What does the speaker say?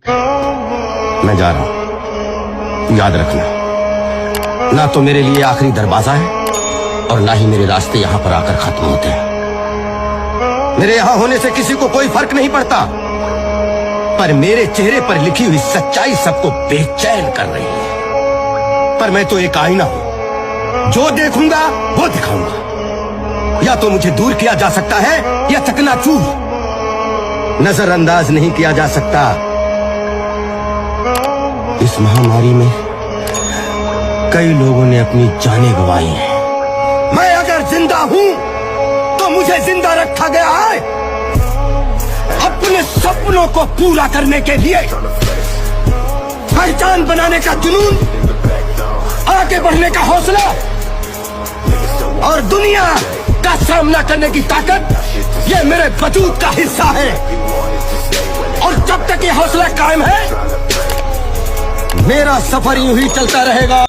मैं जा रहा हूं, याद रखना, ना तो मेरे लिए आखिरी दरवाजा है और ना ही मेरे रास्ते यहां पर आकर खत्म होते हैं। मेरे यहां होने से किसी को कोई फर्क नहीं पड़ता, पर मेरे चेहरे पर लिखी हुई सच्चाई सबको बेचैन कर रही है। पर मैं तो एक आईना हूं, जो देखूंगा वो दिखाऊंगा। या तो मुझे दूर किया जा सकता है या चकनाचूर, नजरअंदाज नहीं किया जा सकता। इस महामारी में कई लोगों ने अपनी जानें गंवाई हैं। मैं अगर जिंदा हूं तो मुझे जिंदा रखा गया है अपने सपनों को पूरा करने के लिए, पहचान बनाने का जुनून, आगे बढ़ने का हौसला और दुनिया का सामना करने की ताकत, ये मेरे वजूद का हिस्सा है। और जब तक ये हौसला कायम है, मेरा सफर यूं ही चलता रहेगा।